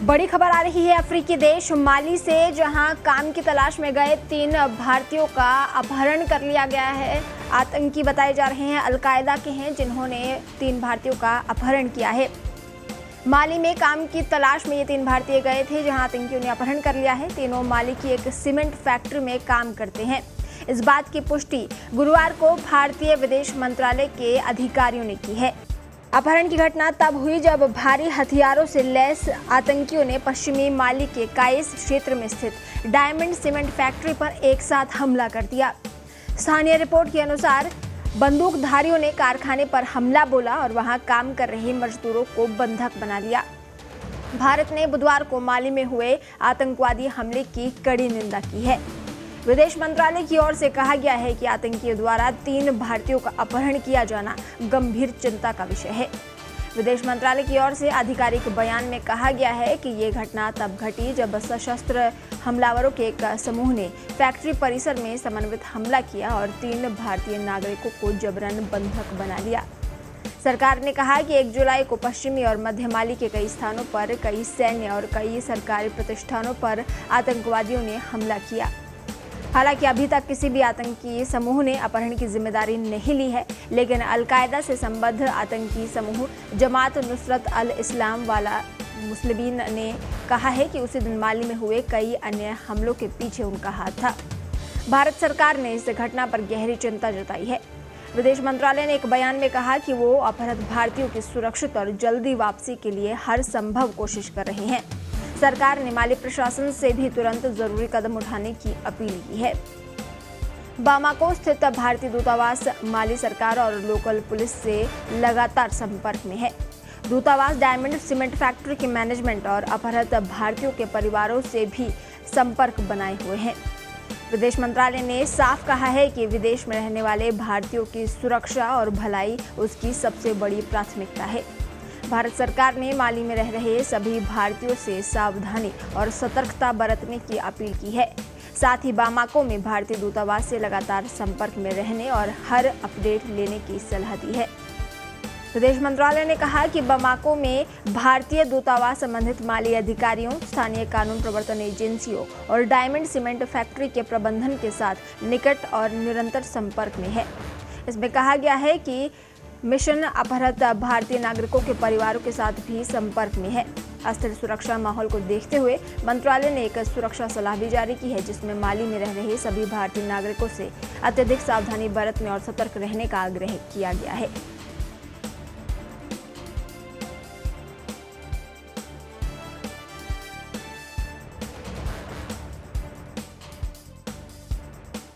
बड़ी खबर आ रही है अफ्रीकी देश माली से, जहां काम की तलाश में गए 3 भारतीयों का अपहरण कर लिया गया है। आतंकी बताए जा रहे हैं अल-कायदा के हैं, जिन्होंने 3 भारतीयों का अपहरण किया है। माली में काम की तलाश में ये 3 भारतीय गए थे, जहां आतंकियों ने अपहरण कर लिया है। तीनों माली की एक सीमेंट फैक्ट्री में काम करते हैं। इस बात की पुष्टि गुरुवार को भारतीय विदेश मंत्रालय के अधिकारियों ने की है। अपहरण की घटना तब हुई जब भारी हथियारों से लैस आतंकियों ने पश्चिमी माली के काइस क्षेत्र में स्थित डायमंड सीमेंट फैक्ट्री पर एक साथ हमला कर दिया। स्थानीय रिपोर्ट के अनुसार बंदूकधारियों ने कारखाने पर हमला बोला और वहां काम कर रहे मजदूरों को बंधक बना लिया। भारत ने बुधवार को माली में हुए आतंकवादी हमले की कड़ी निंदा की है। विदेश मंत्रालय की ओर से कहा गया है कि आतंकियों द्वारा 3 भारतीयों का अपहरण किया जाना गंभीर चिंता का विषय है। विदेश मंत्रालय की ओर से आधिकारिक बयान में कहा गया है कि ये घटना तब घटी जब सशस्त्र हमलावरों के एक समूह ने फैक्ट्री परिसर में समन्वित हमला किया और 3 भारतीय नागरिकों को जबरन बंधक बना लिया। सरकार ने कहा कि 1 जुलाई को पश्चिमी और मध्य माली के कई स्थानों पर कई सैन्य और कई सरकारी प्रतिष्ठानों पर आतंकवादियों ने हमला किया। हालांकि अभी तक किसी भी आतंकी समूह ने अपहरण की जिम्मेदारी नहीं ली है, लेकिन अल-कायदा से संबद्ध आतंकी समूह जमात नुसरत अल-इस्लाम वाला मुस्लिमीन ने कहा है कि उसी दिन माली में हुए कई अन्य हमलों के पीछे उनका हाथ था। भारत सरकार ने इस घटना पर गहरी चिंता जताई है। विदेश मंत्रालय ने एक बयान में कहा कि वो अपहृत भारतीयों की सुरक्षित और जल्दी वापसी के लिए हर संभव कोशिश कर रहे हैं। सरकार ने माली प्रशासन से भी तुरंत जरूरी कदम उठाने की अपील की है। बामाको स्थित भारतीय दूतावास माली सरकार और लोकल पुलिस से लगातार संपर्क में है। दूतावास डायमंड सीमेंट फैक्ट्री के मैनेजमेंट और अपहृत भारतीयों के परिवारों से भी संपर्क बनाए हुए हैं। विदेश मंत्रालय ने साफ कहा है कि विदेश में रहने वाले भारतीयों की सुरक्षा और भलाई उसकी सबसे बड़ी प्राथमिकता है। भारत सरकार ने माली में रह रहे सभी भारतीयों से सावधानी और सतर्कता बरतने की अपील की है। साथ ही बामाको में भारतीय दूतावास से लगातार संपर्क में रहने और हर अपडेट लेने की सलाह दी है। विदेश मंत्रालय ने कहा कि बामाको में भारतीय दूतावास संबंधित माली अधिकारियों, स्थानीय कानून प्रवर्तन एजेंसियों और डायमंड सीमेंट फैक्ट्री के प्रबंधन के साथ निकट और निरंतर संपर्क में है। इसमें कहा गया है कि मिशन अपहृत भारतीय नागरिकों के परिवारों के साथ भी संपर्क में है। अस्थिर सुरक्षा माहौल को देखते हुए मंत्रालय ने एक सुरक्षा सलाह भी जारी की है, जिसमें माली में रह रहे सभी भारतीय नागरिकों से अत्यधिक सावधानी बरतने और सतर्क रहने का आग्रह किया गया है।